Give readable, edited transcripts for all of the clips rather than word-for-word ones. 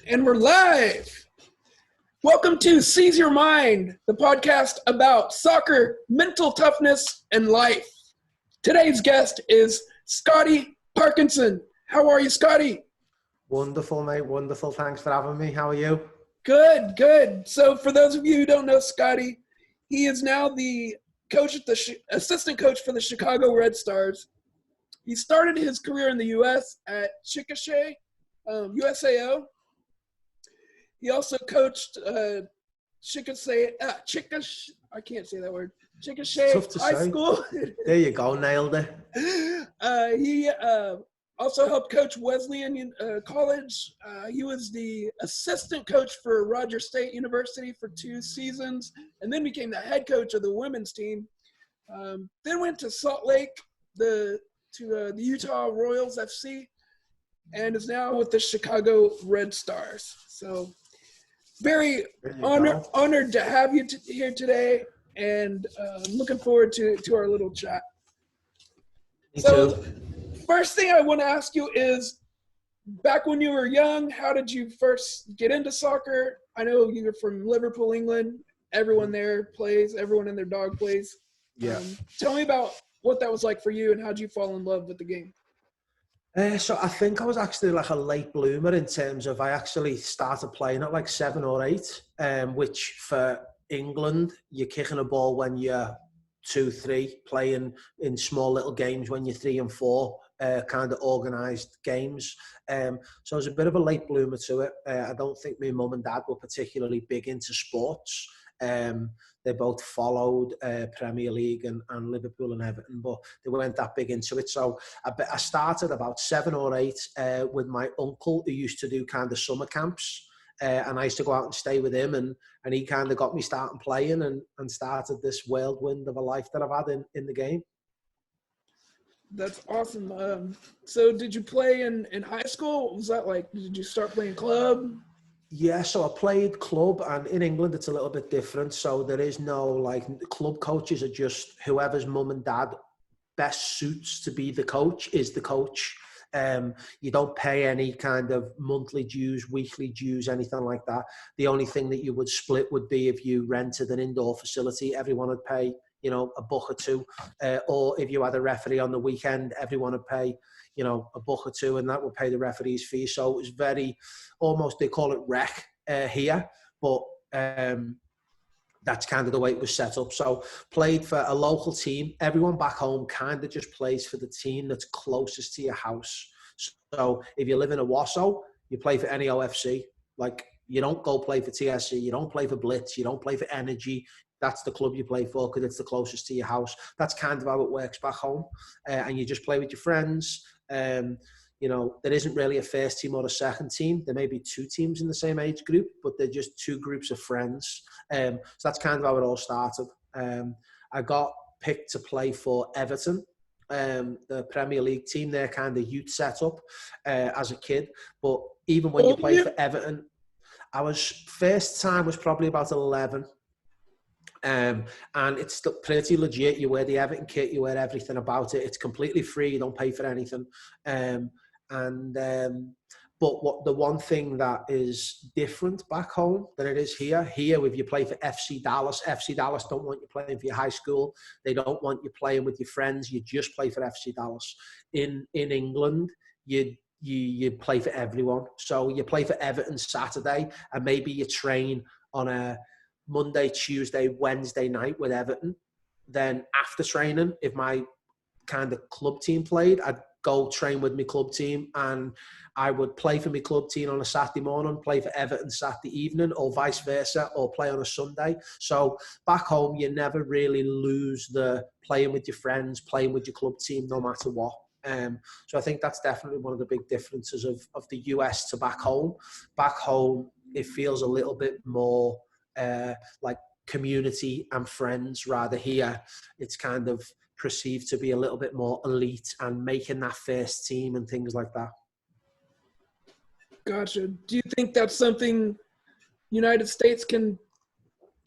And we're live. Welcome to Seize Your Mind, the podcast about soccer, mental toughness, and life. Today's guest is Scotty Parkinson. How are you, Scotty? Wonderful, mate. Wonderful. Thanks for having me. How are you? Good. So for those of you who don't know Scotty, he is now the coach at the assistant coach for the Chicago Red Stars. He started his career in the U.S. at Chickasha, USAO. He also coached Chickasha High School. There you go, nailed it. He also helped coach Wesleyan College. He was the assistant coach for Rogers State University for 2 seasons, and then became the head coach of the women's team. Then went to Salt Lake, to the Utah Royals FC, and is now with the Chicago Red Stars. So very honored to have you here today, and looking forward to our little chat. Me so too. First thing I want to ask you is, back when you were young, how did you first get into soccer? I know you're from Liverpool, England. Everyone there plays. Everyone and their dog plays. Yeah. Tell me about what that was like for you, and how did you fall in love with the game? So I think I was actually like a late bloomer in terms of I actually started playing at like 7 or 8, which for England, you're kicking a ball when you're 2, 3, playing in small little games when you're 3 and 4, kind of organised games. So I was a bit of a late bloomer to it. I don't think my mum and dad were particularly big into sports. They both followed Premier League and Liverpool and Everton, but they weren't that big into it. So I started about 7 or 8 with my uncle, who used to do kind of summer camps. And I used to go out and stay with him, and he kind of got me starting playing and started this whirlwind of a life that I've had in the game. That's awesome. So did you play in high school? What was that like? Did you start playing club? Yeah, so I played club, and in England it's a little bit different. So there is no like club coaches are just whoever's mum and dad best suits to be the coach is the coach. You don't pay any kind of monthly dues, weekly dues, anything like that. The only thing that you would split would be if you rented an indoor facility. Everyone would pay, $1 or $2, or if you had a referee on the weekend, everyone would pay, $1 or $2, and that would pay the referee's fee. So it was very, almost they call it rec here, but that's kind of the way it was set up. So played for a local team. Everyone back home kind of just plays for the team that's closest to your house. So if you live in a Wasso, you play for NEOFC. Like, you don't go play for TSC, you don't play for Blitz, you don't play for Energy. That's the club you play for because it's the closest to your house. That's kind of how it works back home. And you just play with your friends. There isn't really a first team or a second team. There may be 2 teams in the same age group, but they're just 2 groups of friends. So that's kind of how it all started. I got picked to play for Everton, the Premier League team. They're kind of youth setup as a kid. But even when you play for Everton, first time was probably about 11. And it's still pretty legit. You wear the Everton kit, you wear everything about it. It's completely free. You don't pay for anything. But the one thing that is different back home than it is here, if you play for FC Dallas don't want you playing for your high school. They don't want you playing with your friends. You just play for FC Dallas. In England, you play for everyone. So you play for Everton Saturday, and maybe you train on a Monday, Tuesday, Wednesday night with Everton. Then after training, if my kind of club team played, I'd go train with my club team, and I would play for my club team on a Saturday morning, play for Everton Saturday evening, or vice versa, or play on a Sunday. So back home, you never really lose the playing with your friends, playing with your club team, no matter what. So I think that's definitely one of the big differences of the US to back home. Back home, it feels a little bit more like community and friends, rather here it's kind of perceived to be a little bit more elite and making that first team and things like that. Gotcha. Do you think that's something United States can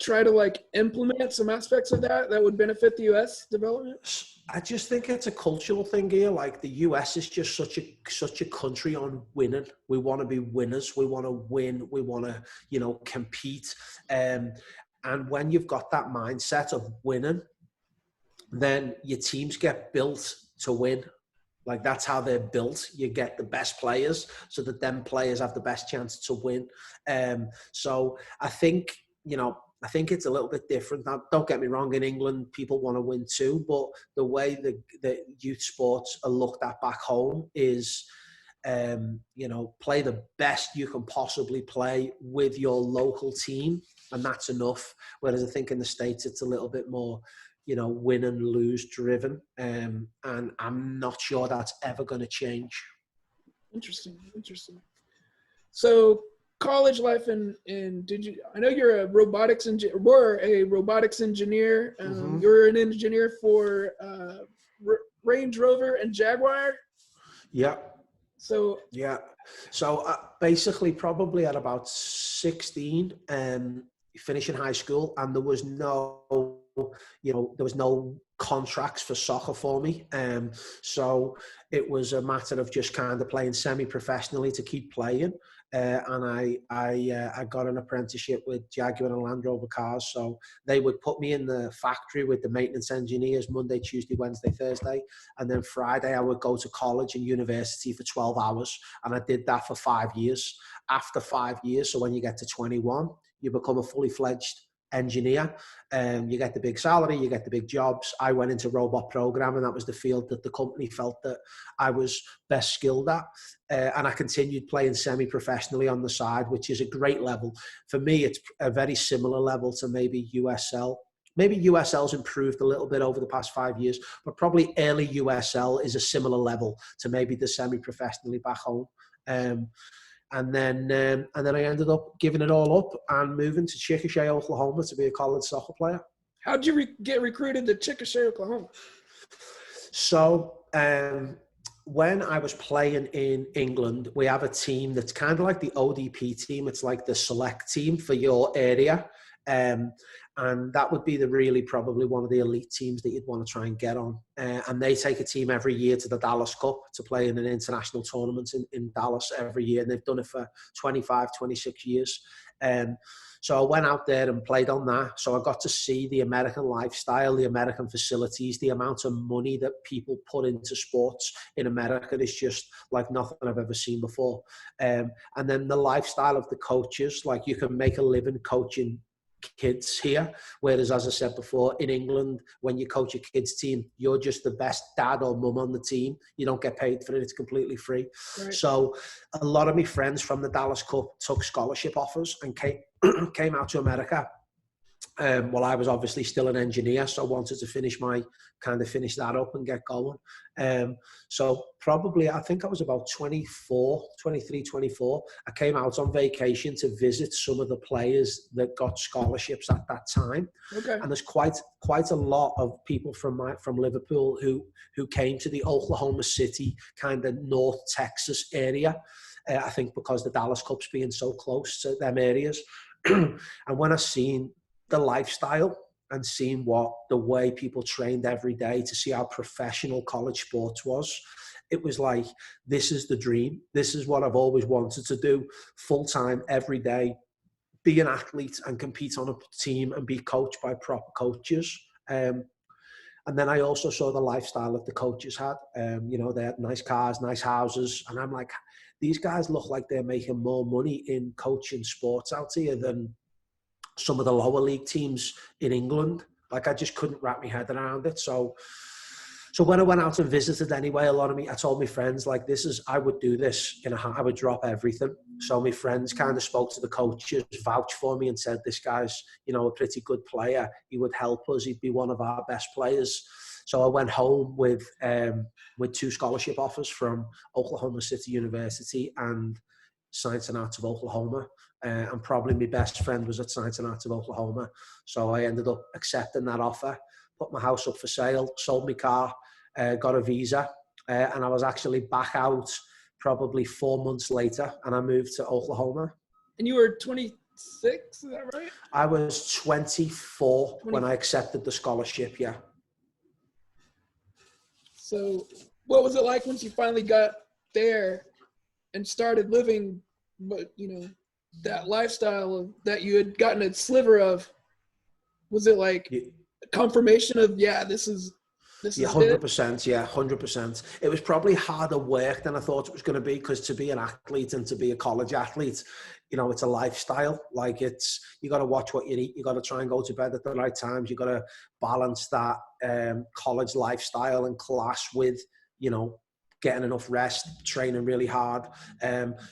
try to like implement some aspects of that would benefit the U.S. development? I just think it's a cultural thing here. Like the US is just such a country on winning. We want to be winners. We want to win. We want to, compete. And when you've got that mindset of winning, then your teams get built to win. Like that's how they're built. You get the best players so that them players have the best chance to win. So I think, I think it's a little bit different. Now, don't get me wrong, in England, people want to win too, but the way the youth sports are looked at back home is, play the best you can possibly play with your local team, and that's enough. Whereas I think in the States, it's a little bit more, win and lose driven. And I'm not sure that's ever going to change. Interesting. So college life I know you're a robotics engineer. Mm-hmm. You're an engineer for Range Rover and Jaguar. Yeah. So basically probably at about 16, finishing high school, and there was no contracts for soccer for me. So it was a matter of just kind of playing semi-professionally to keep playing. And I got an apprenticeship with Jaguar and Land Rover cars. So they would put me in the factory with the maintenance engineers Monday, Tuesday, Wednesday, Thursday. And then Friday I would go to college and university for 12 hours. And I did that for 5 years. After 5 years, so when you get to 21, you become a fully fledged engineer, and you get the big salary, you get the big jobs. I went into robot programming. That was the field that the company felt that I was best skilled at, and I continued playing semi-professionally on the side, which is a great level. For me, it's a very similar level to maybe USL. Maybe USL's improved a little bit over the past 5 years, but probably early USL is a similar level to maybe the semi-professionally back home. And then I ended up giving it all up and moving to Chickasha, Oklahoma to be a college soccer player. How'd you get recruited to Chickasha, Oklahoma? So when I was playing in England, we have a team that's kind of like the ODP team. It's like the select team for your area. And that would be probably one of the elite teams that you'd want to try and get on. And they take a team every year to the Dallas Cup to play in an international tournament in Dallas every year. And they've done it for 25, 26 years. So I went out there and played on that. So I got to see the American lifestyle, the American facilities, the amount of money that people put into sports in America is just like nothing I've ever seen before. And then the lifestyle of the coaches, like you can make a living coaching kids here, whereas as I said before, in England, when you coach a kids team, you're just the best dad or mum on the team. You don't get paid for it. It's completely free. Right. So a lot of my friends from the Dallas Cup took scholarship offers and came out to America. Well, I was obviously still an engineer, so I wanted to finish that up and get going. So probably, I think I was about 23, 24. I came out on vacation to visit some of the players that got scholarships at that time. Okay. And there's quite a lot of people from Liverpool who came to the Oklahoma City, kind of North Texas area. I think because the Dallas Cup's being so close to them areas. And when I seen the lifestyle and seeing the way people trained every day, to see how professional college sports was, it was like, this is the dream. This is what I've always wanted to do, full-time every day, be an athlete and compete on a team and be coached by proper coaches. And then I also saw the lifestyle that the coaches had. They had nice cars, nice houses. And I'm like, these guys look like they're making more money in coaching sports out here than some of the lower league teams in England. Like I just couldn't wrap my head around it. So when I went out and visited anyway, I told my friends, like, I would do this, I would drop everything. So my friends kind of spoke to the coaches, vouched for me and said, this guy's, a pretty good player. He would help us. He'd be one of our best players. So I went home with 2 scholarship offers from Oklahoma City University and Science and Arts of Oklahoma. And probably my best friend was at Science and Arts of Oklahoma. So I ended up accepting that offer, put my house up for sale, sold my car, got a visa, and I was actually back out probably 4 months later, and I moved to Oklahoma. And you were 20, is that right? I was 24 when 20. I accepted the scholarship, yeah. So what was it like once you finally got there and started living, but that lifestyle that you had gotten a sliver of? Was it like confirmation of, this is Yeah, it? 100%. Yeah, 100%. It was probably harder work than I thought it was going to be, because to be an athlete and to be a college athlete, it's a lifestyle. Like, you got to watch what you eat. You got to try and go to bed at the right times. You got to balance that college lifestyle and class with, getting enough rest, training really hard.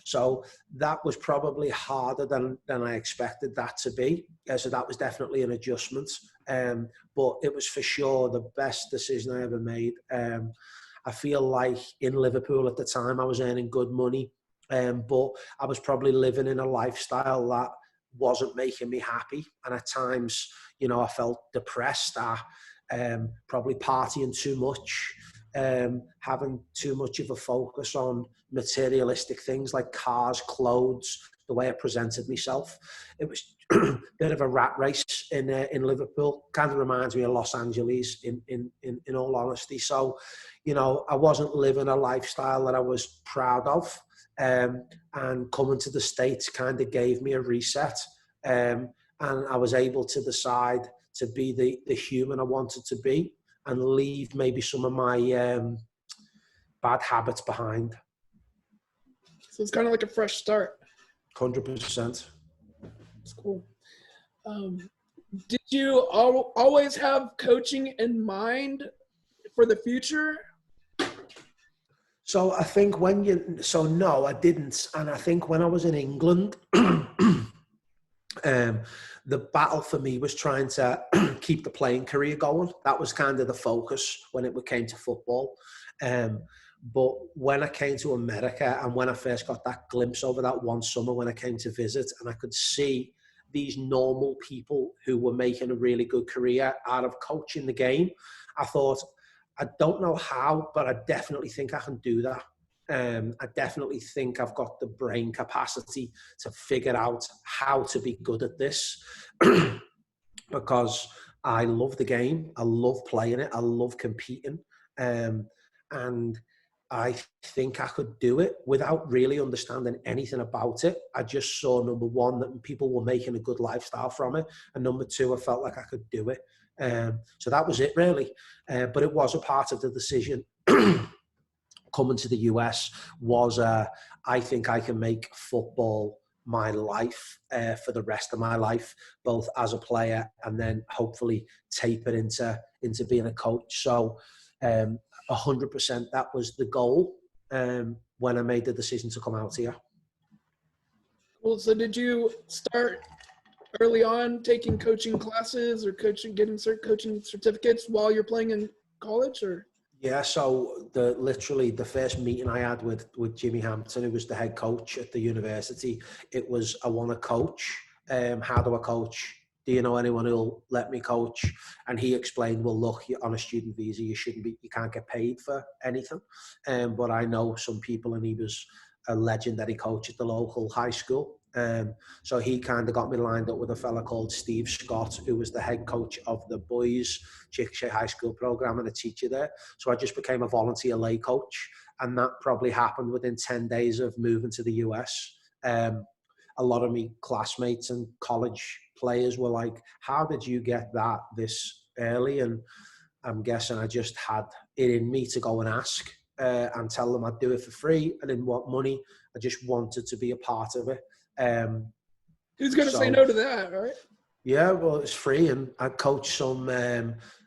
So that was probably harder than I expected that to be. So that was definitely an adjustment. But it was for sure the best decision I ever made. I feel like in Liverpool at the time, I was earning good money, but I was probably living in a lifestyle that wasn't making me happy. And at times, I felt depressed, probably partying too much, having too much of a focus on materialistic things like cars, clothes, the way I presented myself. It was a bit of a rat race in Liverpool. Kind of reminds me of Los Angeles in all honesty. So, I wasn't living a lifestyle that I was proud of. And coming to the States kind of gave me a reset. And I was able to decide to be the human I wanted to be and leave maybe some of my bad habits behind. So it's kind of like a fresh start. 100%. It's cool. Did you always have coaching in mind for the future? So I think no, I didn't. And I think when I was in England, the battle for me was trying to keep the playing career going. That was kind of the focus when it came to football. But when I came to America and when I first got that glimpse over that one summer when I came to visit, and I could see these normal people who were making a really good career out of coaching the game, I thought, I don't know how, but I definitely think I can do that. I definitely think I've got the brain capacity to figure out how to be good at this because I love the game. I love playing it. I love competing. And I think I could do it without really understanding anything about it. I just saw, number one, that people were making a good lifestyle from it. And number two, I felt like I could do it. So that was it, really. But it was a part of the decision coming to the US was, I think I can make football my life for the rest of my life, both as a player and then hopefully taper into being a coach. So 100% that was the goal when I made the decision to come out here. Well, so did you start early on taking coaching classes or getting coaching certificates while you're playing in college, or? Yeah, so literally the first meeting I had with Jimmy Hampton, who was the head coach at the university, it was, I want to coach. How do I coach? Do you know anyone who'll let me coach? And he explained, well, look, you're on a student visa, you can't get paid for anything. But I know some people, and he was a legendary coach at the local high school. So he kind of got me lined up with a fella called Steve Scott, who was the head coach of the boys Chickasha High School program and a teacher there. So I just became a volunteer lay coach, and that probably happened within 10 days of moving to the US. A lot of me classmates and college players were like, how did you get that this early? And I'm guessing I just had it in me to go and ask and tell them I'd do it for free. I didn't want money. I just wanted to be a part of it. Who's going to say no to that, right? Yeah, well, it's free, and I coach some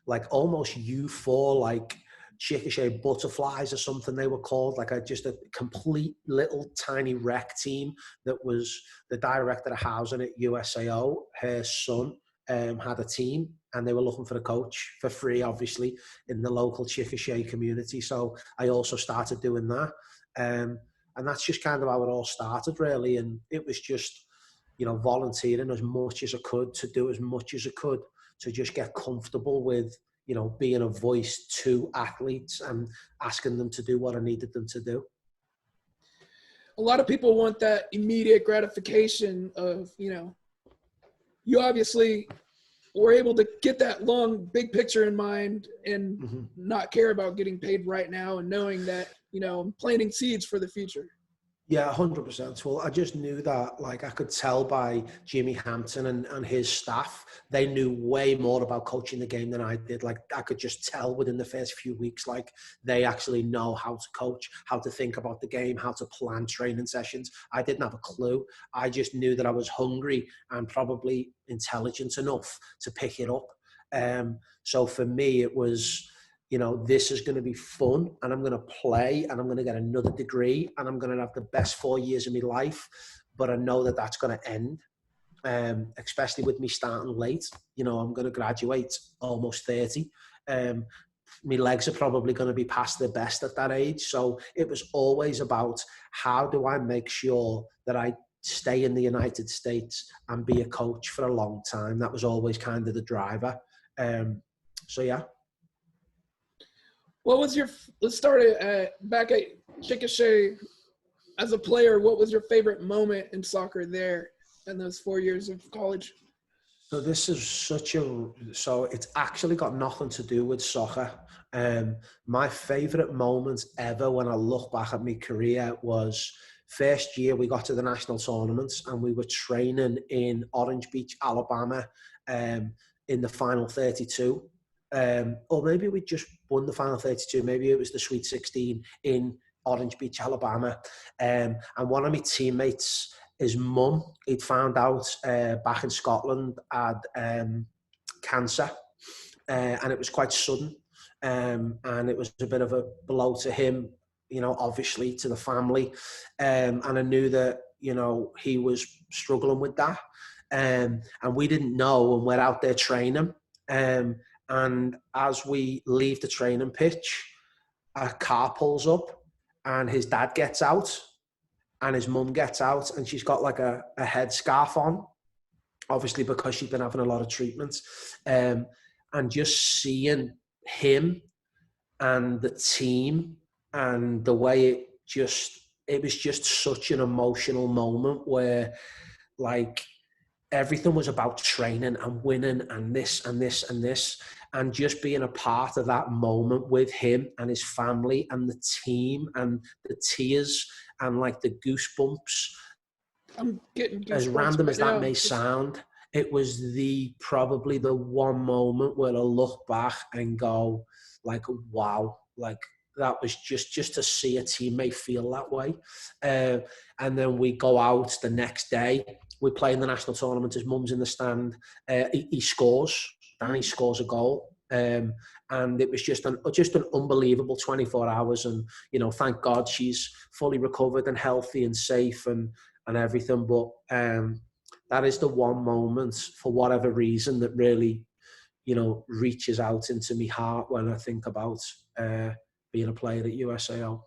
like almost U4, like Chickasha butterflies or something they were called, like just a complete little tiny rec team that was the director of housing at USAO. Her son had a team, and they were looking for a coach for free, obviously, in the local Chickasha community. So I also started doing that. And that's just kind of how it all started, really. And it was just, volunteering as much as I could, to do as much as I could, to just get comfortable with, being a voice to athletes and asking them to do what I needed them to do. A lot of people want that immediate gratification of, you obviously were able to get that long, big picture in mind and not care about getting paid right now and knowing that, I'm planting seeds for the future. Yeah, 100%. Well, I just knew that, like, I could tell by Jimmy Hampton and his staff, they knew way more about coaching the game than I did. Like, I could just tell within the first few weeks, like, they actually know how to coach, how to think about the game, how to plan training sessions. I didn't have a clue. I just knew that I was hungry and probably intelligent enough to pick it up. So for me, it was, this is going to be fun, and I'm going to play, and I'm going to get another degree, and I'm going to have the best 4 years of my life. But I know that that's going to end, especially with me starting late. I'm going to graduate almost 30. My legs are probably going to be past their best at that age. So it was always about, how do I make sure that I stay in the United States and be a coach for a long time? That was always kind of the driver. So yeah. What was let's start back at Chickasha as a player. What was your favorite moment in soccer there in those 4 years of college? So this is so it's actually got nothing to do with soccer. My favorite moment ever when I look back at my career was first year we got to the national tournaments, and we were training in Orange Beach, Alabama, in the final 32. Or maybe we just won the final 32. Maybe it was the Sweet 16 in Orange Beach, Alabama. And one of my teammates, his mum, he'd found out back in Scotland, had cancer. And it was quite sudden. And it was a bit of a blow to him, obviously to the family. And I knew that, he was struggling with that. And we didn't know, and we're out there training. And as we leave the training pitch, a car pulls up, and his dad gets out, and his mum gets out, and she's got like a headscarf on, obviously because she'd been having a lot of treatments. And just seeing him and the team and the way it was just such an emotional moment where, like, everything was about training and winning and this and this and this, and just being a part of that moment with him and his family and the team, and the tears and like the goosebumps. I'm getting goosebumps. As random as that may sound, it was probably the one moment where I look back and go, like, wow, like, that was just to see a teammate feel that way. And then we go out the next day. We play in the national tournament. His mum's in the stand. He scores. Danny scores a goal. And it was just an unbelievable 24 hours. And, thank God she's fully recovered and healthy and safe and everything. But that is the one moment, for whatever reason, that really, reaches out into my heart when I think about being a player at USAO.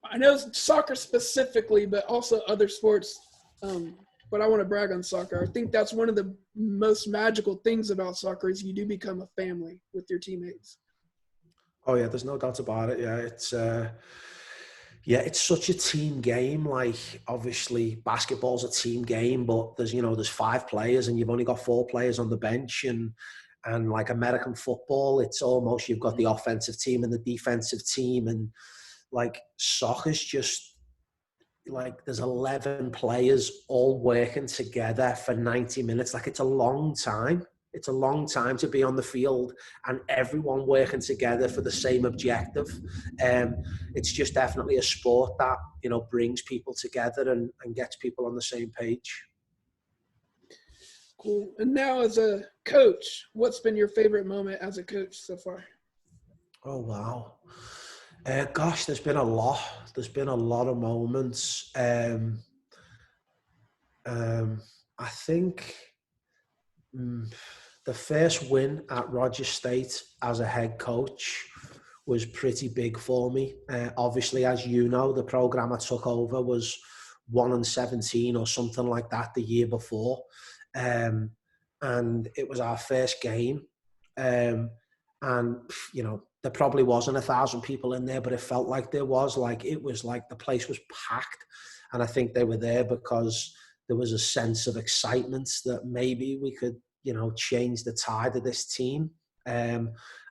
I know soccer specifically, but also other sports. But I want to brag on soccer. I think that's one of the most magical things about soccer is you do become a family with your teammates. Oh yeah, there's no doubt about it. Yeah, it's such a team game. Like, obviously basketball's a team game, but there's 5 players and you've only got 4 players on the bench, and like American football, it's almost, you've got the offensive team and the defensive team, and like soccer's just like there's 11 players all working together for 90 minutes. Like, it's a long time. It's a long time to be on the field and everyone working together for the same objective. It's just definitely a sport that, brings people together and gets people on the same page. Cool. And now as a coach, what's been your favorite moment as a coach so far? Oh, wow. Gosh, there's been a lot. There's been a lot of moments. I think the first win at Rogers State as a head coach was pretty big for me. Obviously, as you know, the program I took over was 1-17 or something like that the year before. And it was our first game. And, there probably wasn't 1,000 people in there, but it felt like there was. Like, it was like the place was packed. And I think they were there because there was a sense of excitement that maybe we could, change the tide of this team. And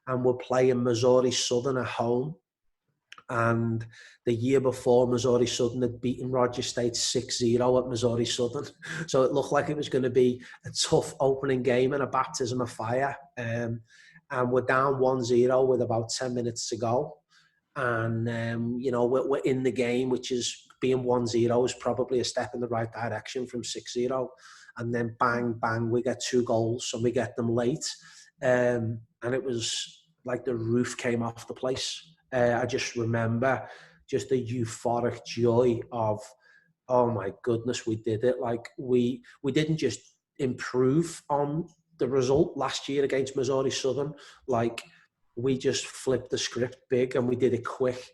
we're playing Missouri Southern at home. And the year before, Missouri Southern had beaten Roger State 6-0 at Missouri Southern. So it looked like it was going to be a tough opening game and a baptism of fire. And we're down 1-0 with about 10 minutes to go. And, we're in the game, which is being 1-0 is probably a step in the right direction from 6-0. And then bang, bang, we get 2 goals and we get them late. And it was like the roof came off the place. I just remember just the euphoric joy of, oh my goodness, we did it. Like we didn't just improve on the result last year against Missouri Southern. Like we just flipped the script big and we did it quick.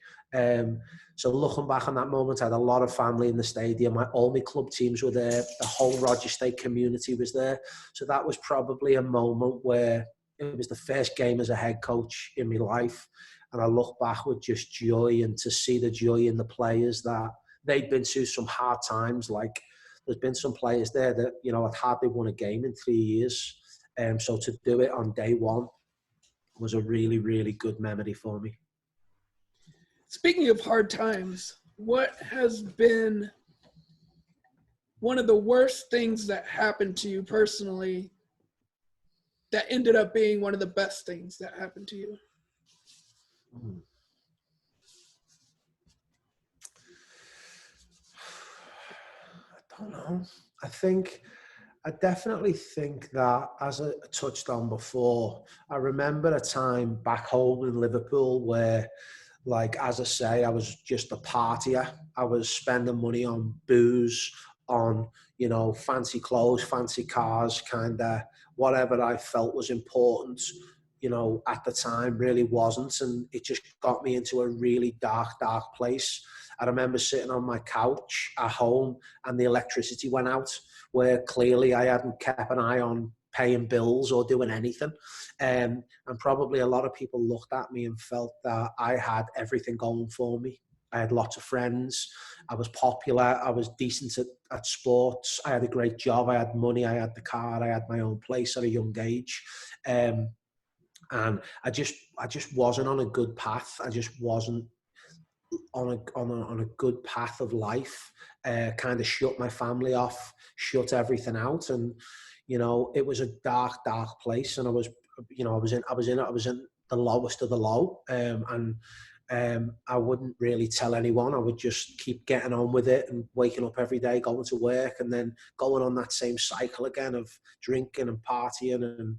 So looking back on that moment, I had a lot of family in the stadium. All my club teams were there. The whole Roger State community was there. So that was probably a moment where it was the first game as a head coach in my life. And I look back with just joy, and to see the joy in the players that they'd been through some hard times. Like there's been some players there that, had hardly won a game in 3 years. So to do it on day one was a really, really good memory for me. Speaking of hard times, what has been one of the worst things that happened to you personally that ended up being one of the best things that happened to you? I don't know. I definitely think that, as I touched on before, I remember a time back home in Liverpool where, like, as I say, I was just a partier. I was spending money on booze, on, fancy clothes, fancy cars, kind of whatever I felt was important, at the time really wasn't. And it just got me into a really dark, dark place. I remember sitting on my couch at home and the electricity went out, where clearly I hadn't kept an eye on paying bills or doing anything. And probably a lot of people looked at me and felt that I had everything going for me. I had lots of friends. I was popular. I was decent at sports. I had a great job. I had money. I had the car. I had my own place at a young age. And I just wasn't on a good path. I just wasn't on a good path of life. Kind of shut my family off, shut everything out, and it was a dark, dark place. And I was in the lowest of the low, and I wouldn't really tell anyone. I would just keep getting on with it and waking up every day, going to work, and then going on that same cycle again of drinking and partying.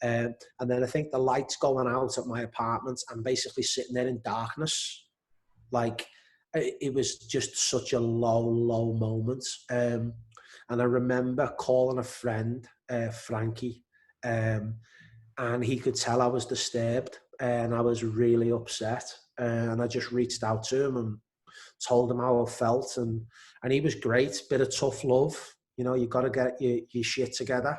And then I think the lights going out at my apartment and basically sitting there in darkness. Like, it was just such a low, low moment. And I remember calling a friend, Frankie, and he could tell I was disturbed and I was really upset. And I just reached out to him and told him how I felt. And he was great, bit of tough love. You got to get your shit together.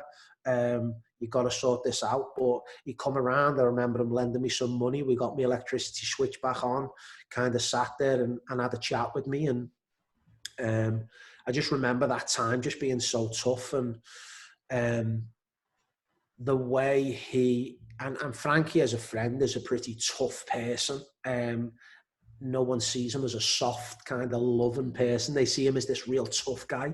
You got to sort this out. But he come around. I remember him lending me some money. We got my electricity switch back on, kind of sat there and had a chat with me. And I just remember that time just being so tough. And the way he, and Frankie as a friend is a pretty tough person. No one sees him as a soft, kind of loving person. They see him as this real tough guy.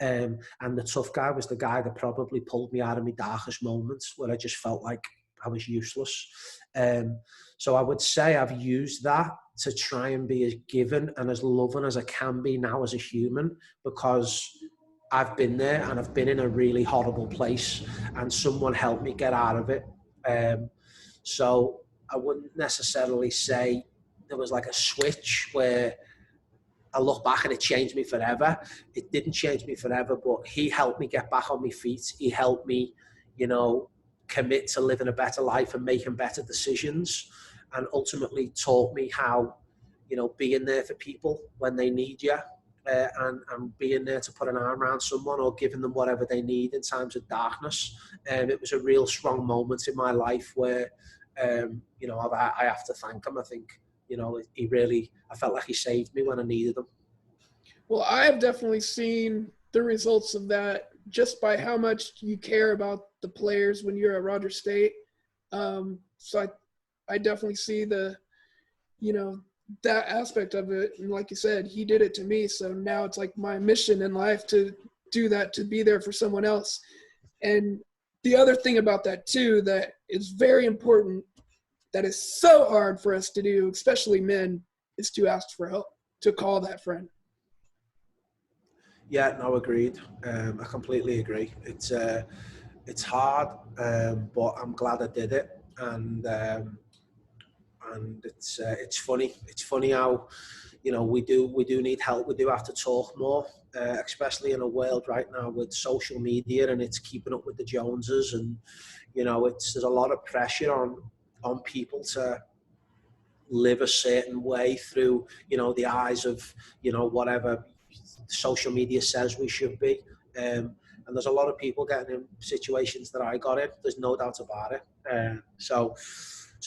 And the tough guy was the guy that probably pulled me out of my darkest moments, where I just felt like I was useless. So I would say I've used that to try and be as giving and as loving as I can be now as a human, because I've been there and I've been in a really horrible place, and someone helped me get out of it. So I wouldn't necessarily say there was like a switch where I look back and it changed me forever. It didn't change me forever, but he helped me get back on my feet. He helped me, commit to living a better life and making better decisions, and ultimately taught me how, being there for people when they need you, and being there to put an arm around someone or giving them whatever they need in times of darkness. It was a real strong moment in my life where, I have to thank him. I think, I felt like he saved me when I needed him. Well, I have definitely seen the results of that just by how much you care about the players when you're at Rogers State. So I definitely see the, that aspect of it. And like you said, he did it to me. So now it's like my mission in life to do that, to be there for someone else. And the other thing about that too, that is very important, that is so hard for us to do, especially men, is to ask for help, to call that friend. Yeah, no, agreed. I completely agree. It's hard, but I'm glad I did it, and it's funny. It's funny how, we do need help. We do have to talk more, especially in a world right now with social media, and it's keeping up with the Joneses, and there's a lot of pressure on people to live a certain way through the eyes of whatever social media says we should be. And there's a lot of people getting in situations that I got in. There's no doubt about it. So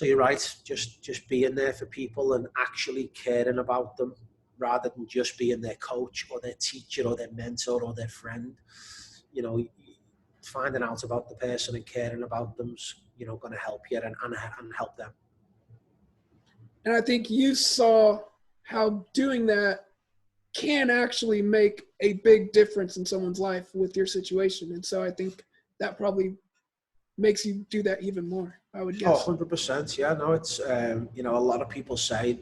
you're right. Just being there for people and actually caring about them, rather than just being their coach or their teacher or their mentor or their friend. Finding out about the person and caring about them's going to help you and help them. And I think you saw how doing that can actually make a big difference in someone's life with your situation. And so I think that probably makes you do that even more, I would guess. Oh, 100%. Yeah, no, it's, a lot of people say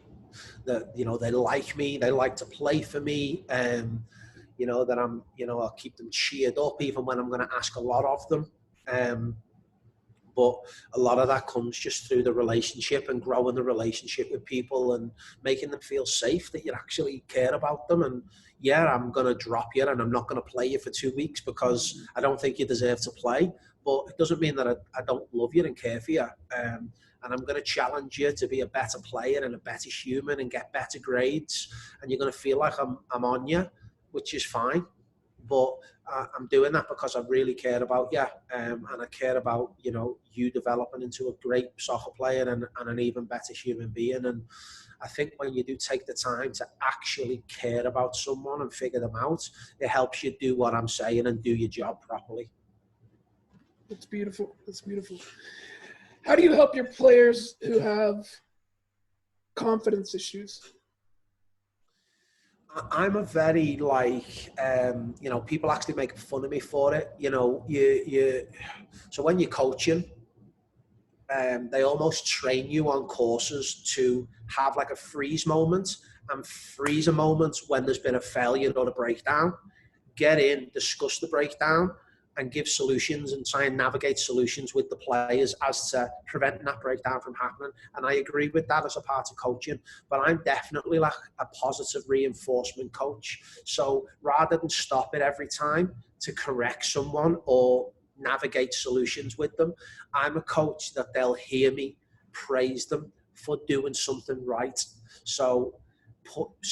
that, they like me, they like to play for me, that I'm, I'll keep them cheered up even when I'm going to ask a lot of them. But a lot of that comes just through the relationship and growing the relationship with people and making them feel safe, that you actually care about them. And yeah, I'm going to drop you and I'm not going to play you for 2 weeks because I don't think you deserve to play. But it doesn't mean that I don't love you and care for you. And I'm going to challenge you to be a better player and a better human and get better grades. And you're going to feel like I'm on you, which is fine. But I'm doing that because I really care about you, and I care about you developing into a great soccer player and an even better human being. And I think when you do take the time to actually care about someone and figure them out, it helps you do what I'm saying and do your job properly. That's beautiful. That's beautiful. How do you help your players who have confidence issues? I'm a very people actually make fun of me for it. So when you're coaching, they almost train you on courses to have like a freeze moment, and freeze a moment when there's been a failure or a breakdown. Get in, discuss the breakdown, and give solutions and try and navigate solutions with the players as to preventing that breakdown from happening. And I agree with that as a part of coaching, but I'm definitely like a positive reinforcement coach. So rather than stop it every time to correct someone or navigate solutions with them, I'm a coach that they'll hear me praise them for doing something right. So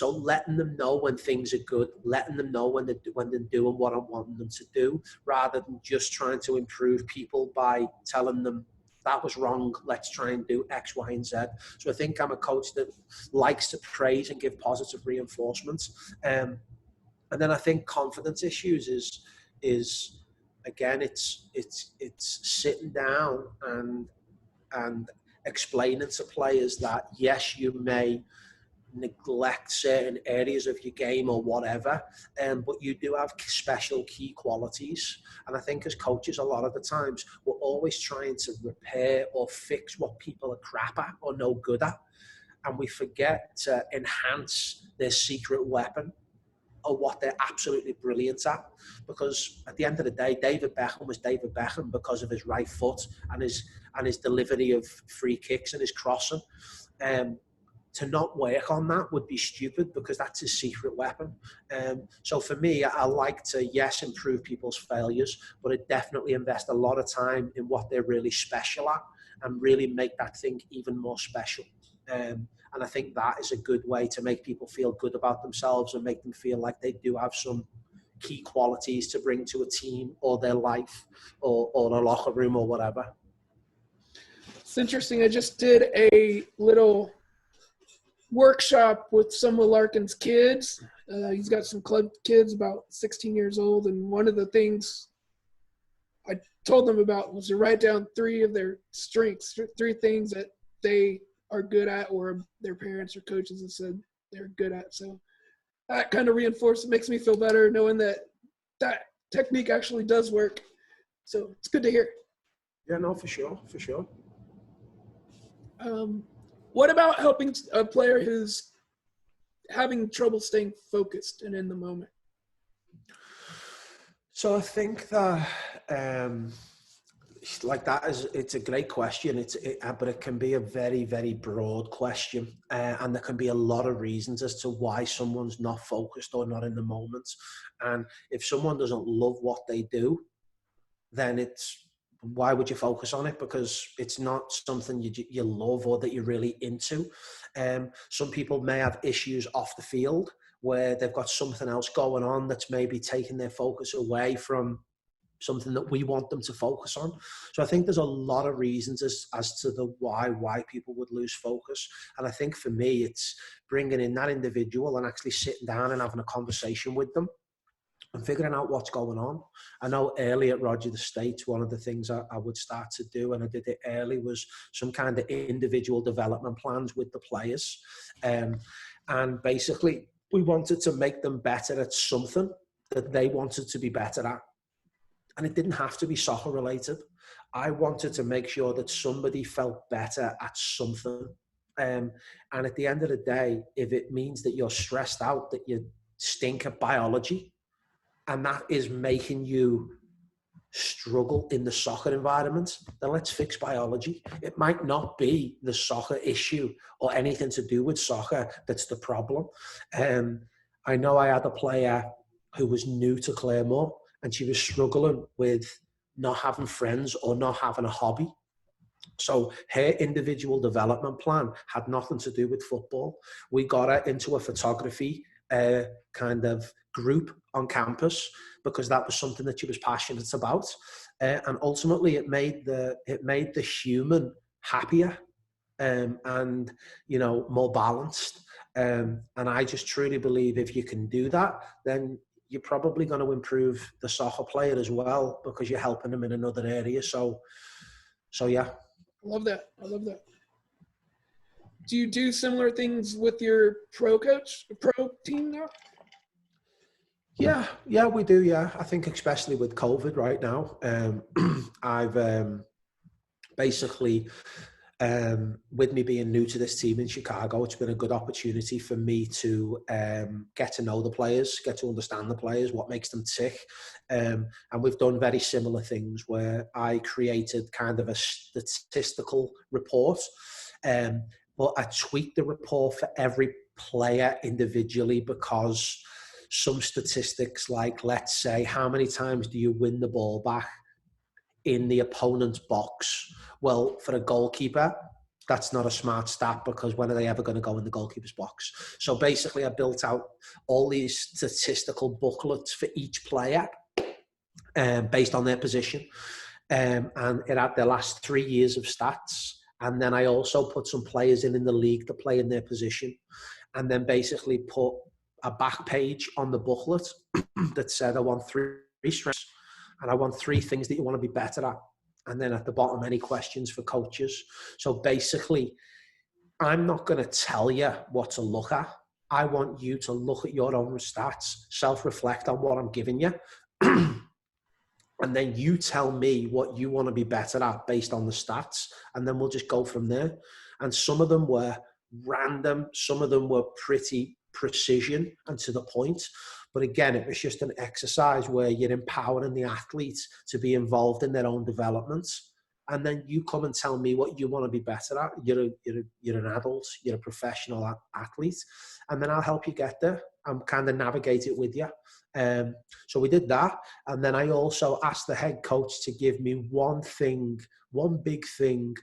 letting them know when things are good, letting them know when they're doing what I want them to do, rather than just trying to improve people by telling them that was wrong, let's try and do X, Y, and Z. So I think I'm a coach that likes to praise and give positive reinforcements. And then I think confidence issues is again, it's sitting down and explaining to players that yes, you may neglect certain areas of your game or whatever, but you do have special key qualities. And I think as coaches, a lot of the times we're always trying to repair or fix what people are crap at or no good at, and we forget to enhance their secret weapon or what they're absolutely brilliant at. Because at the end of the day, David Beckham was David Beckham because of his right foot and his delivery of free kicks and his crossing. To not work on that would be stupid because that's his secret weapon. So for me, I like to, yes, improve people's failures, but I definitely invest a lot of time in what they're really special at and really make that thing even more special. And I think that is a good way to make people feel good about themselves and make them feel like they do have some key qualities to bring to a team or their life or their locker room or whatever. It's interesting. I just did a little workshop with some of Larkin's kids, He's got some club kids about 16 years old, and one of the things I told them about was to write down 3 of their strengths, 3 things that they are good at, or their parents or coaches have said they're good at. So that kind of reinforces, makes me feel better knowing that that technique actually does work. So it's good to hear. Yeah, no, for sure. What about helping a player who's having trouble staying focused and in the moment? So I think that it's a great question. But it can be a very, very broad question, and there can be a lot of reasons as to why someone's not focused or not in the moment. And if someone doesn't love what they do, then why would you focus on it? Because it's not something you love or that you're really into. Some people may have issues off the field where they've got something else going on that's maybe taking their focus away from something that we want them to focus on. So I think there's a lot of reasons as to the why people would lose focus. And I think for me, it's bringing in that individual and actually sitting down and having a conversation with them and figuring out what's going on. I know early at Roger the State, one of the things I would start to do, and I did it early, was some kind of individual development plans with the players. And basically, we wanted to make them better at something that they wanted to be better at. And it didn't have to be soccer related. I wanted to make sure that somebody felt better at something. And at the end of the day, if it means that you're stressed out, that you stink at biology, and that is making you struggle in the soccer environment, then let's fix biology. It might not be the soccer issue or anything to do with soccer that's the problem. I know I had a player who was new to Claremore, and she was struggling with not having friends or not having a hobby. So her individual development plan had nothing to do with football. We got her into a photography kind of group on campus because that was something that she was passionate about, and ultimately it made the human happier, and more balanced. And I just truly believe if you can do that, then you're probably going to improve the soccer player as well, because you're helping them in another area. So yeah. I love that. Do you do similar things with your pro team now? Yeah, we do. Yeah, I think especially with COVID right now, I've basically, with me being new to this team in Chicago, it's been a good opportunity for me to get to know the players, get to understand the players, what makes them tick. And we've done very similar things where I created kind of a statistical report, but I tweaked the report for every player individually, because some statistics, like, let's say, how many times do you win the ball back in the opponent's box? Well, for a goalkeeper, that's not a smart stat, because when are they ever going to go in the goalkeeper's box? So basically, I built out all these statistical booklets for each player based on their position. And it had their last 3 years of stats. And then I also put some players in the league to play in their position. And then basically put a back page on the booklet that said, I want 3 strengths and I want 3 things that you want to be better at. And then at the bottom, any questions for coaches. So basically, I'm not going to tell you what to look at. I want you to look at your own stats, self-reflect on what I'm giving you. And then you tell me what you want to be better at based on the stats. And then we'll just go from there. And some of them were random. Some of them were pretty precision and to the point. But again, it was just an exercise where you're empowering the athletes to be involved in their own development. And then you come and tell me what you want to be better at. You're an adult, you're a professional athlete. And then I'll help you get there and kind of navigate it with you. So we did that. And then I also asked the head coach to give me one big thing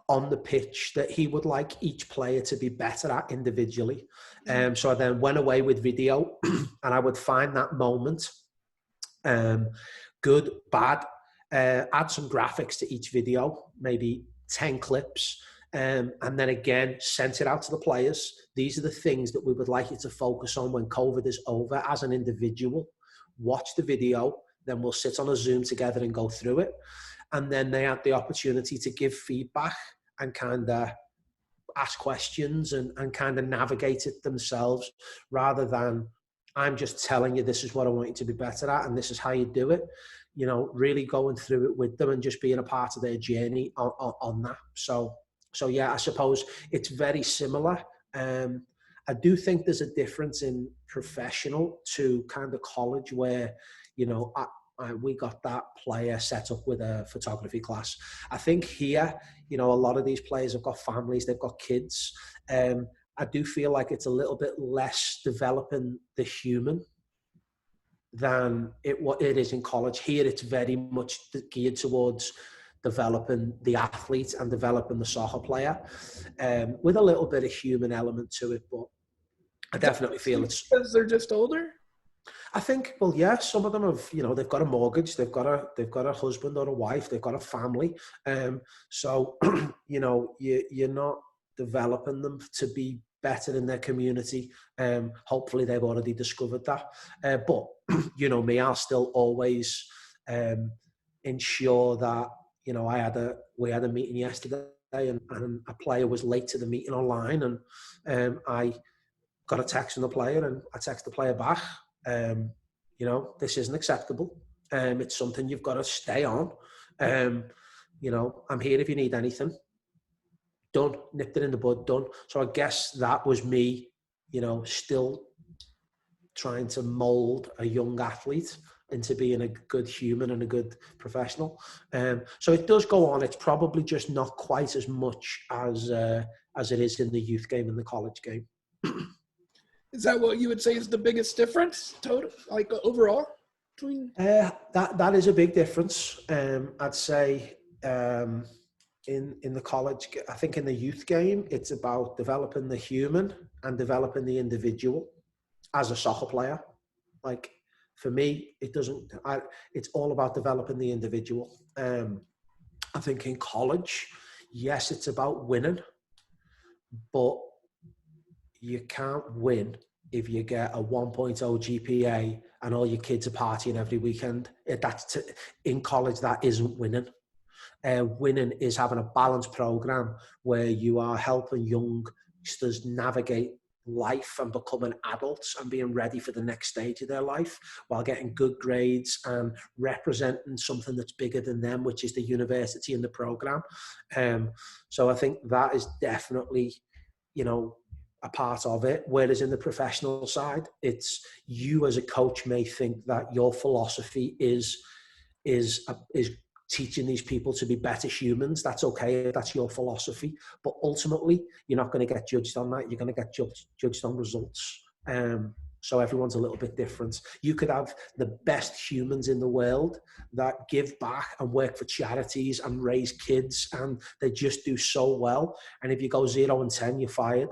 on the pitch that he would like each player to be better at individually. So I then went away with video and I would find that moment, good, bad, add some graphics to each video, maybe 10 clips. And then again, sent it out to the players these are the things that we would like you to focus on when COVID is over as an individual. Watch the video, then we'll sit on a Zoom together and go through it. And then they had the opportunity to give feedback and kind of ask questions and kind of navigate it themselves, rather than I'm just telling you this is what I want you to be better at and this is how you do it. You know, really going through it with them and just being a part of their journey on that. So yeah, I suppose it's very similar. I do think there's a difference in professional to kind of college where, you know, we got that player set up with a photography class. I think here, you know, a lot of these players have got families, they've got kids. I do feel like it's a little bit less developing the human than it is in college. Here, it's very much geared towards developing the athlete and developing the soccer player, with a little bit of human element to it. But I definitely feel it's because they're just older. I think, well, yeah, some of them have, you know, they've got a mortgage, they've got a husband or a wife, they've got a family. So, you know, you're not developing them to be better in their community. Hopefully they've already discovered that. But, you know, me, I'll still always ensure that, you know, we had a meeting yesterday and a player was late to the meeting online, and I got a text from the player and I text the player back. You know, this isn't acceptable. It's something you've got to stay on. You know, I'm here if you need anything. Done. Nipped it in the bud. Done. So I guess that was me, you know, still trying to mold a young athlete into being a good human and a good professional. So it does go on. It's probably just not quite as much as it is in the youth game and the college game. Is that what you would say is the biggest difference, total, like overall? Between that is a big difference. I'd say in the college, I think in the youth game, it's about developing the human and developing the individual as a soccer player. Like for me, it's all about developing the individual. I think in college, yes, it's about winning, but you can't win if you get a 1.0 GPA and all your kids are partying every weekend. In college, that isn't winning. Winning is having a balanced program where you are helping youngsters navigate life and becoming adults and being ready for the next stage of their life while getting good grades and representing something that's bigger than them, which is the university and the program. So I think that is definitely, you know, a part of it. Whereas in the professional side, it's you as a coach may think that your philosophy is teaching these people to be better humans. That's okay. That's your philosophy. But ultimately, you're not going to get judged on that. You're going to get judged on results. So everyone's a little bit different. You could have the best humans in the world that give back and work for charities and raise kids, and they just do so well. And if you go 0 and 10, you're fired.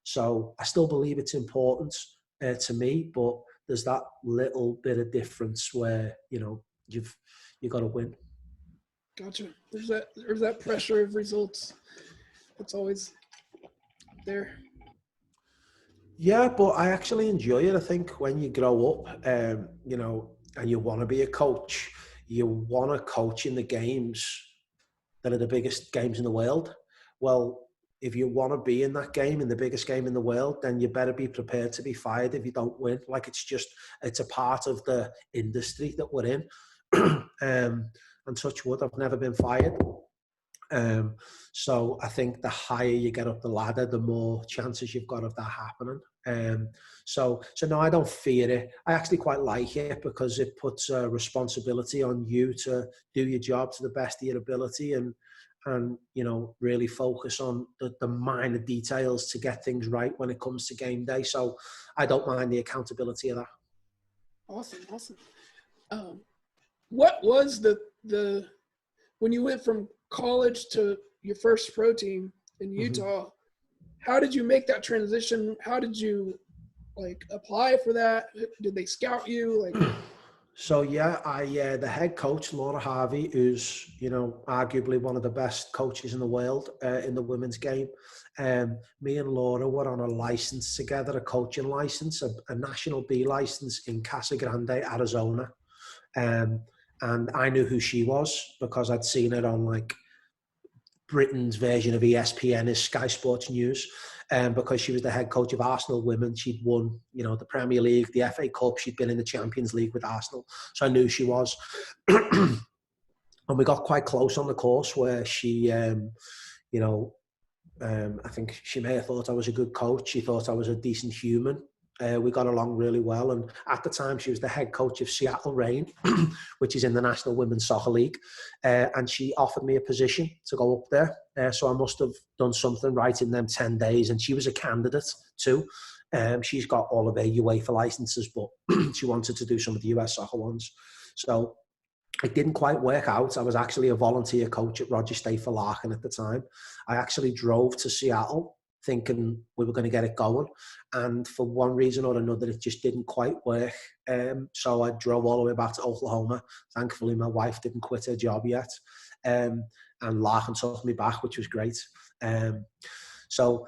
So I still believe it's important to me, but there's that little bit of difference where, you know, you've got to win. Gotcha. There's that pressure of results. It's always there. Yeah, but I actually enjoy it. I think when you grow up, you know, and you want to be a coach, you want to coach in the games that are the biggest games in the world. Well, if you want to be in that game, in the biggest game in the world, then you better be prepared to be fired if you don't win. Like it's a part of the industry that we're in. And touch wood, I've never been fired. So I think the higher you get up the ladder, the more chances you've got of that happening. So no, I don't fear it. I actually quite like it because it puts a responsibility on you to do your job to the best of your ability and you know, really focus on the minor details to get things right when it comes to game day. So I don't mind the accountability of that. Awesome. What was the when you went from college to your first pro team in Utah, how did you make that transition? How did you like apply for that? Did they scout you? Like So yeah, the head coach, Laura Harvey, who's, you know, arguably one of the best coaches in the world in the women's game. Me and Laura were on a license together, a coaching license, a National B license in Casa Grande, Arizona. And I knew who she was because I'd seen her on like Britain's version of ESPN is Sky Sports News, because she was the head coach of Arsenal women. She'd won, you know, the Premier League, the FA Cup. She'd been in the Champions League with Arsenal, so I knew who she was. And we got quite close on the course where she, you know, I think she may have thought I was a good coach. She thought I was a decent human. We got along really well. And at the time, she was the head coach of Seattle Reign, which is in the National Women's Soccer League. And she offered me a position to go up there. So I must have done something right in them 10 days. And she was a candidate too. She's got all of her UEFA licenses, but she wanted to do some of the US soccer ones. So it didn't quite work out. I was actually a volunteer coach at Roger State for Larkin at the time. I actually drove to Seattle thinking we were going to get it going. And for one reason or another, it just didn't quite work. So I drove all the way back to Oklahoma. Thankfully, my wife didn't quit her job yet. And Larkin took me back, which was great. So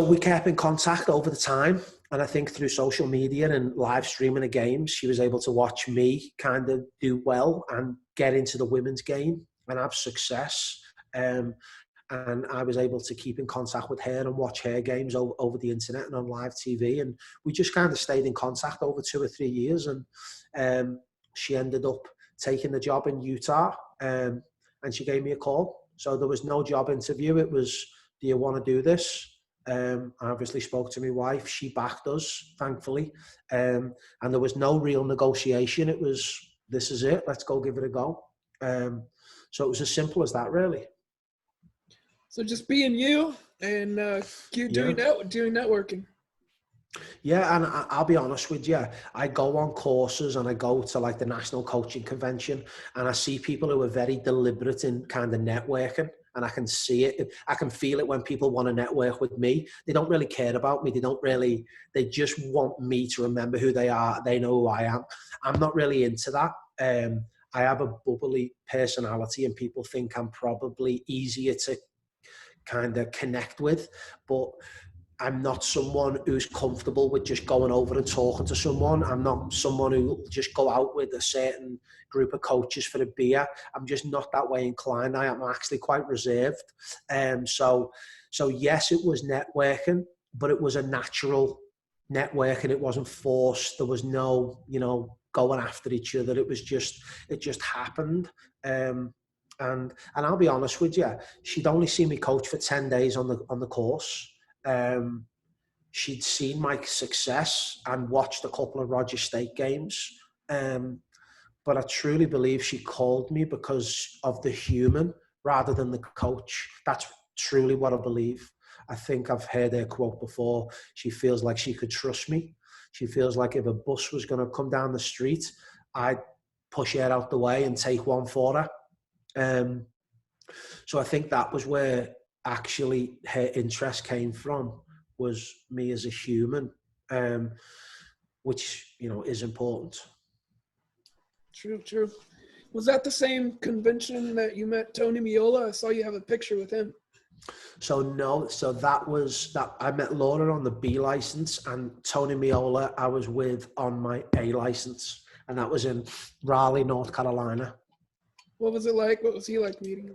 we kept in contact over the time. And I think through social media and live streaming the games, she was able to watch me kind of do well and get into the women's game and have success. And I was able to keep in contact with her and watch her games over the internet and on live TV. And we just kind of stayed in contact over 2 or 3 years. And she ended up taking the job in Utah, and she gave me a call. So there was no job interview. It was, do you want to do this? I obviously spoke to my wife. She backed us, thankfully. And there was no real negotiation. It was, this is it. Let's go give it a go. So it was as simple as that, really. So just being you and keep doing networking. Yeah, and I'll be honest with you, I go on courses and I go to like the National Coaching Convention, and I see people who are very deliberate in kind of networking, and I can see it. I can feel it when people want to network with me. They don't really care about me. They just want me to remember who they are. They know who I am. I'm not really into that. I have a bubbly personality, and people think I'm probably easier to kind of connect with, but I'm not someone who's comfortable with just going over and talking to someone. I'm not someone who will just go out with a certain group of coaches for a beer. I'm just not that way inclined. I am actually quite reserved. So yes, it was networking, but it was a natural networking. It wasn't forced. There was no, going after each other. It just happened. And I'll be honest with you, she'd only seen me coach for 10 days on the course. She'd seen my success and watched a couple of Roger State games. But I truly believe she called me because of the human rather than the coach. That's truly what I believe. I think I've heard her quote before. She feels like she could trust me. She feels like if a bus was going to come down the street, I'd push her out the way and take one for her. So I think that was where actually her interest came from, was me as a human, which, is important. True. Was that the same convention that you met Tony Meola? I saw you have a picture with him. So that I met Laura on the B license, and Tony Meola I was with on my A license, and that was in Raleigh, North Carolina. What was it like? What was he like meeting him?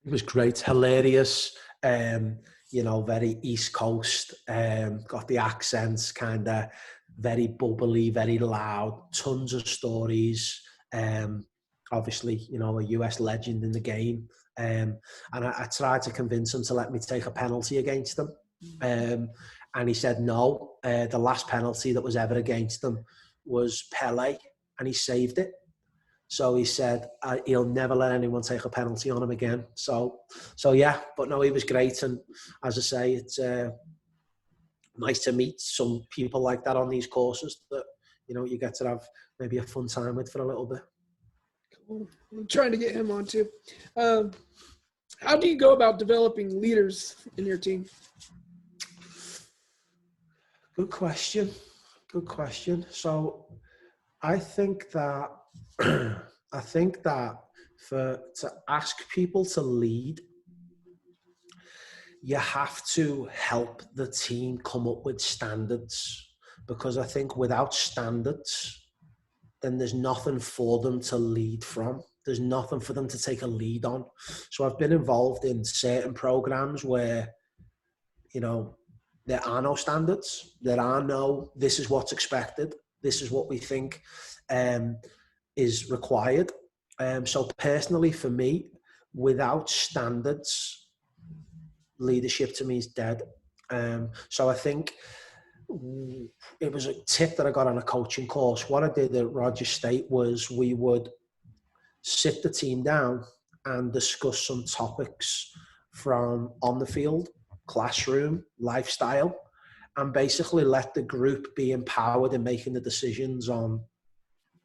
It was great, hilarious, very East Coast, got the accents, kind of very bubbly, very loud, tons of stories. Obviously, a US legend in the game. And I tried to convince him to let me take a penalty against him. And he said no. The last penalty that was ever against him was Pele, and he saved it. So he said he'll never let anyone take a penalty on him again. So yeah, but no, he was great. And as I say, it's nice to meet some people like that on these courses that, you get to have maybe a fun time with for a little bit. Cool. I'm trying to get him on too. How do you go about developing leaders in your team? Good question. So I think that to ask people to lead, you have to help the team come up with standards, because I think without standards, then there's nothing for them to lead from. There's nothing for them to take a lead on. So I've been involved in certain programs where, you know, there are no standards. There are no, this is what's expected. This is what we think is required. So personally for me, without standards, leadership to me is dead. So I think it was a tip that I got on a coaching course. What I did at Roger State was we would sit the team down and discuss some topics from on the field, classroom, lifestyle, and basically let the group be empowered in making the decisions on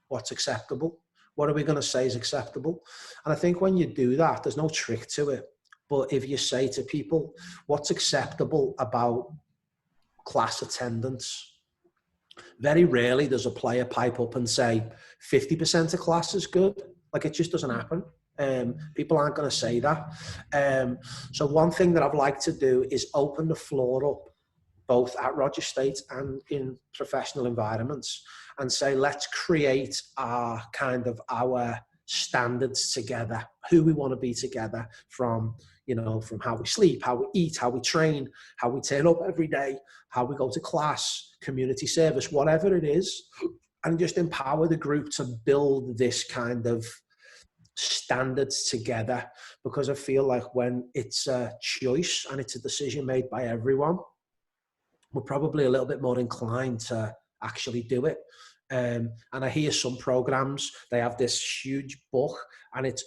what's acceptable. What are we going to say is acceptable? And I think when you do that, there's no trick to it. But if you say to people, what's acceptable about class attendance? Very rarely does a player pipe up and say 50% of class is good. Like, it just doesn't happen. People aren't going to say that. So one thing that I'd like to do is open the floor up, both at Roger State and in professional environments, and say, let's create our standards together, who we want to be together, from how we sleep, how we eat, how we train, how we turn up every day, how we go to class, community service, whatever it is, and just empower the group to build this kind of standards together. Because I feel like when it's a choice and it's a decision made by everyone, we're probably a little bit more inclined to actually do it. And I hear some programs, they have this huge book and it's,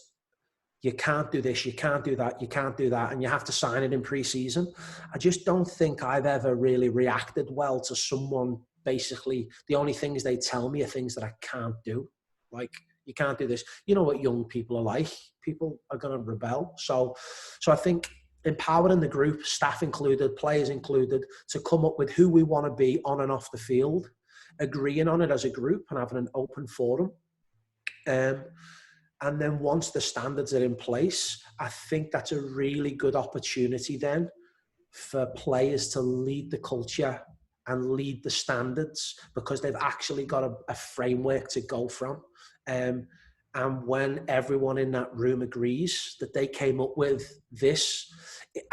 you can't do this, you can't do that, you can't do that, and you have to sign it in pre-season. I just don't think I've ever really reacted well to someone, basically, the only things they tell me are things that I can't do. Like, you can't do this. You know what young people are like. People are going to rebel. So I think empowering the group, staff included, players included, to come up with who we want to be on and off the field, agreeing on it as a group and having an open forum. And then once the standards are in place, I think that's a really good opportunity then for players to lead the culture and lead the standards, because they've actually got a framework to go from. And when everyone in that room agrees that they came up with this,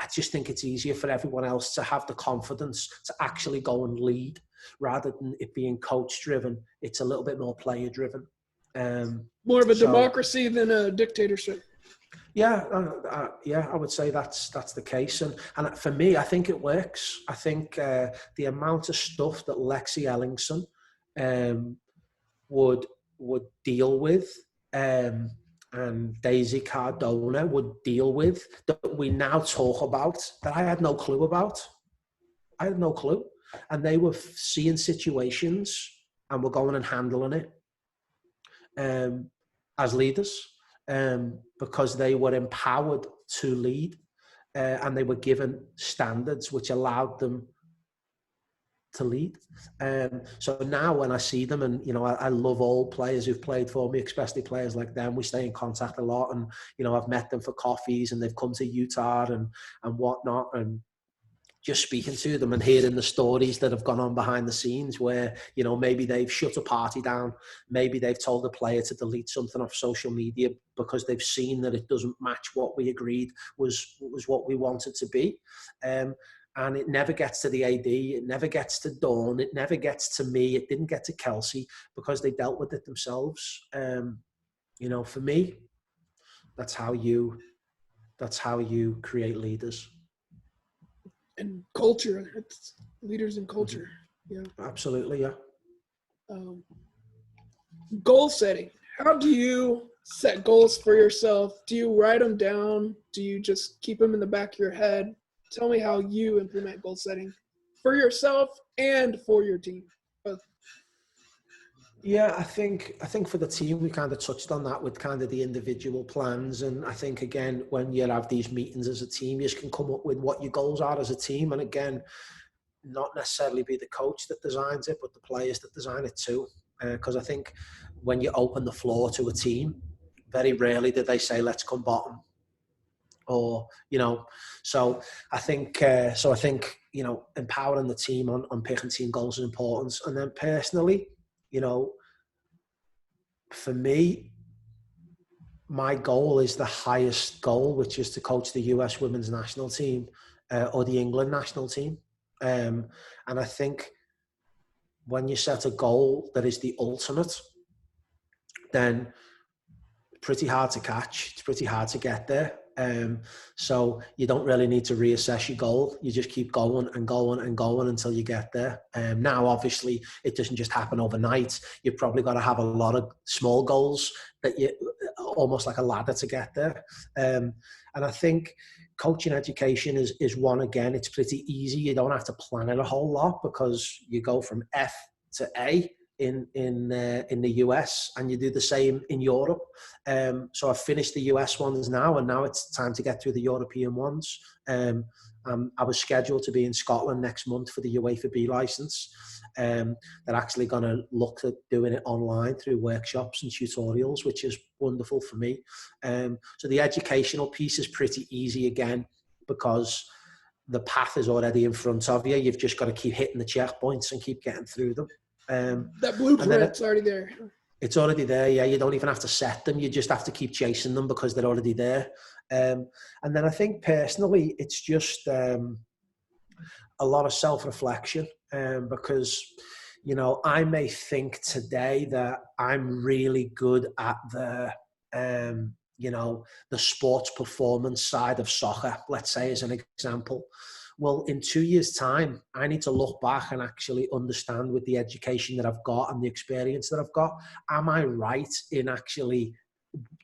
I just think it's easier for everyone else to have the confidence to actually go and lead, rather than it being coach driven. It's a little bit more player driven. More of a democracy than a dictatorship. Yeah, I would say that's the case, and for me, I think it works. I think the amount of stuff that Lexi Ellingson would deal with, and Daisy Cardona would deal with, that we now talk about, that I had no clue about. I had no clue, and they were seeing situations and were going and handling it as leaders, because they were empowered to lead, and they were given standards which allowed them to lead. So now when I see them, and I love all players who've played for me, especially players like them. We stay in contact a lot, and I've met them for coffees, and they've come to Utah and whatnot, and just speaking to them and hearing the stories that have gone on behind the scenes, where maybe they've shut a party down, maybe they've told a player to delete something off social media because they've seen that it doesn't match what we agreed was what we wanted to be. And it never gets to the AD, it never gets to Dawn, it never gets to me, it didn't get to Kelsey, because they dealt with it themselves. For me, that's how you create leaders. And culture, it's leaders in culture. Yeah, absolutely. Yeah. Goal setting. How do you set goals for yourself? Do you write them down? Do you just keep them in the back of your head? Tell me how you implement goal setting for yourself and for your team. Both. Yeah, I think for the team, we kind of touched on that with kind of the individual plans. And I think, again, when you have these meetings as a team, you just can come up with what your goals are as a team. And again, not necessarily be the coach that designs it, but the players that design it too. because I think when you open the floor to a team, very rarely did they say, let's come bottom. Or, so I think, empowering the team on picking team goals is important. And then personally, for me, my goal is the highest goal, which is to coach the US women's national team or the England national team. And I think when you set a goal that is the ultimate, then it's pretty hard to catch. It's pretty hard to get there. So you don't really need to reassess your goal. You just keep going and going and going until you get there. Now, obviously, it doesn't just happen overnight. You've probably got to have a lot of small goals that you almost like a ladder to get there. And I think coaching education is one, again, it's pretty easy. You don't have to plan it a whole lot because you go from F to A in the US, and you do the same in Europe. So I've finished the US ones now, and now it's time to get through the European ones. I was scheduled to be in Scotland next month for the UEFA B license. They're actually going to look at doing it online through workshops and tutorials, which is wonderful for me. So the educational piece is pretty easy again, because the path is already in front of you. You've just got to keep hitting the checkpoints and keep getting through them. That blueprint's already there. It's already there, yeah. You don't even have to set them. You just have to keep chasing them because they're already there. And then I think personally, it's just a lot of self-reflection, because, I may think today that I'm really good at the sports performance side of soccer, let's say, as an example. Well, in 2 years' time, I need to look back and actually understand, with the education that I've got and the experience that I've got, am I right in actually,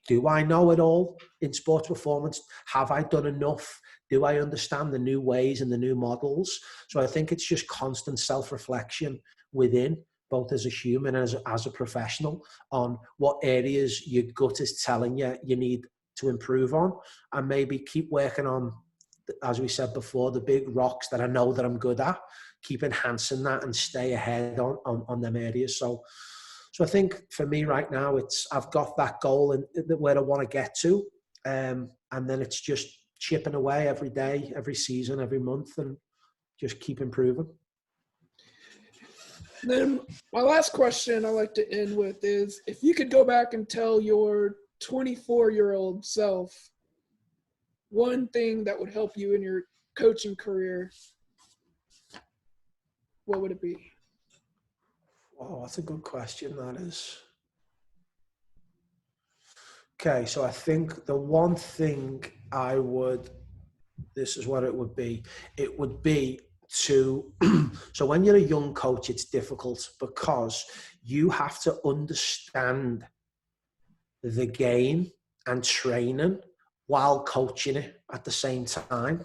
do I know it all in sports performance? Have I done enough? Do I understand the new ways and the new models? So I think it's just constant self-reflection within, both as a human and as a professional, on what areas your gut is telling you you need to improve on, and maybe keep working on, as we said before, the big rocks that I know that I'm good at, keep enhancing that and stay ahead on them areas. So I think for me right now, I've got that goal and where I want to get to. And then it's just chipping away every day, every season, every month, and just keep improving. Then my last question I like to end with is, if you could go back and tell your 24-year-old self one thing that would help you in your coaching career, what would it be? Oh, that's a good question, that is. Okay, so I think the one thing this is what it would be. It would be to, so when you're a young coach, it's difficult because you have to understand the game and training while coaching it at the same time.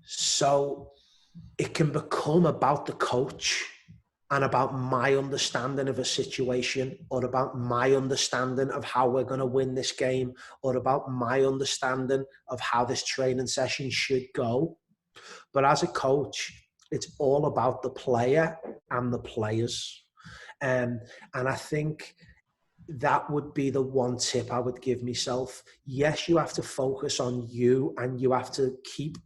So it can become about the coach and about my understanding of a situation, or about my understanding of how we're going to win this game, or about my understanding of how this training session should go. But as a coach, it's all about the player and the players. And I think that would be the one tip I would give myself. Yes, you have to focus on you, and you have to keep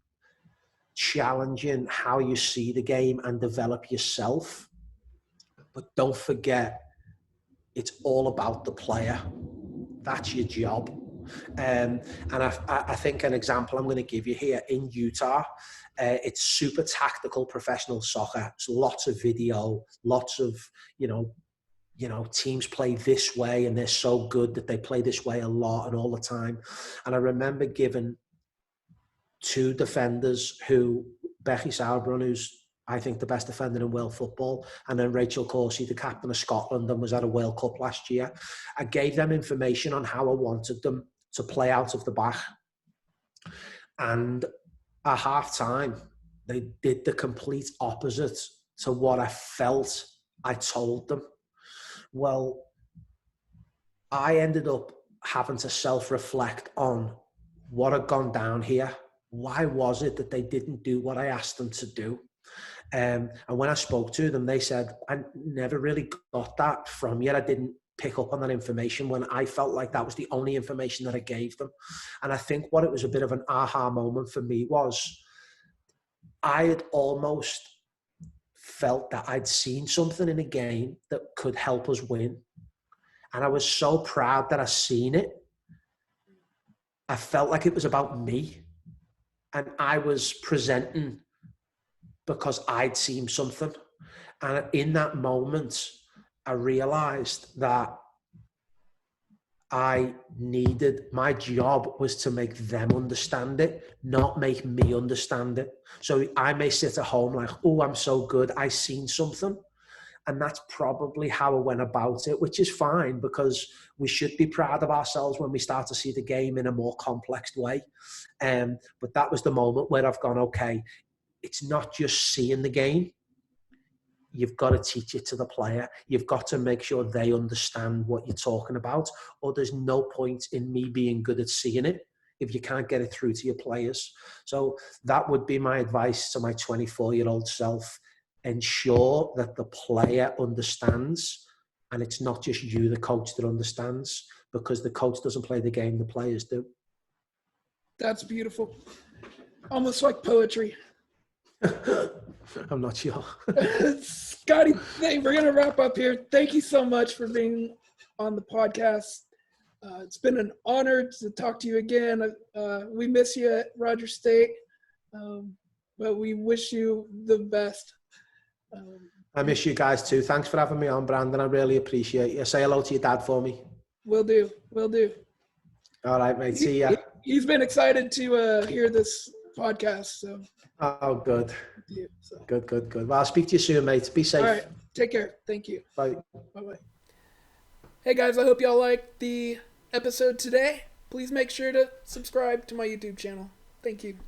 challenging how you see the game and develop yourself. But don't forget, it's all about the player. That's your job. And I think an example I'm going to give you here in Utah, it's super tactical professional soccer. It's lots of video, lots of, teams play this way and they're so good that they play this way a lot and all the time. And I remember giving two defenders, Becky Sauerbrunn, who's I think the best defender in world football, and then Rachel Corsie, the captain of Scotland and was at a World Cup last year. I gave them information on how I wanted them to play out of the back. And at half time, they did the complete opposite to what I felt I told them. Well, I ended up having to self-reflect on what had gone down here. Why was it that they didn't do what I asked them to do? And when I spoke to them, they said, I never really got that from you. I didn't pick up on that information when I felt like that was the only information that I gave them. And I think what it was a bit of an aha moment for me was I had almost felt that I'd seen something in a game that could help us win. And I was so proud that I seen it. I felt like it was about me. And I was presenting because I'd seen something. And in that moment, I realized that my job was to make them understand it, not make me understand it. So I may sit at home like, oh, I'm so good, I seen something. And that's probably how I went about it, which is fine because we should be proud of ourselves when we start to see the game in a more complex way. But that was the moment where I've gone, okay, it's not just seeing the game. You've got to teach it to the player. You've got to make sure they understand what you're talking about, or there's no point in me being good at seeing it if you can't get it through to your players. So that would be my advice to my 24-year-old self. Ensure that the player understands, and it's not just you, the coach, that understands, because the coach doesn't play the game, the players do. That's beautiful. Almost like poetry. I'm not sure. Scotty, we're going to wrap up here. Thank you so much for being on the podcast. It's been an honor to talk to you again. We miss you at Rogers State, but we wish you the best. I miss you guys too. Thanks for having me on, Brandon. I really appreciate you. Say hello to your dad for me. Will do. All right, mate. See ya. He's been excited to hear this podcast. So. Oh, good. Good. Well, I'll speak to you soon, mate. Be safe. All right. Take care. Thank you. Bye. Bye-bye. Hey, guys. I hope y'all liked the episode today. Please make sure to subscribe to my YouTube channel. Thank you.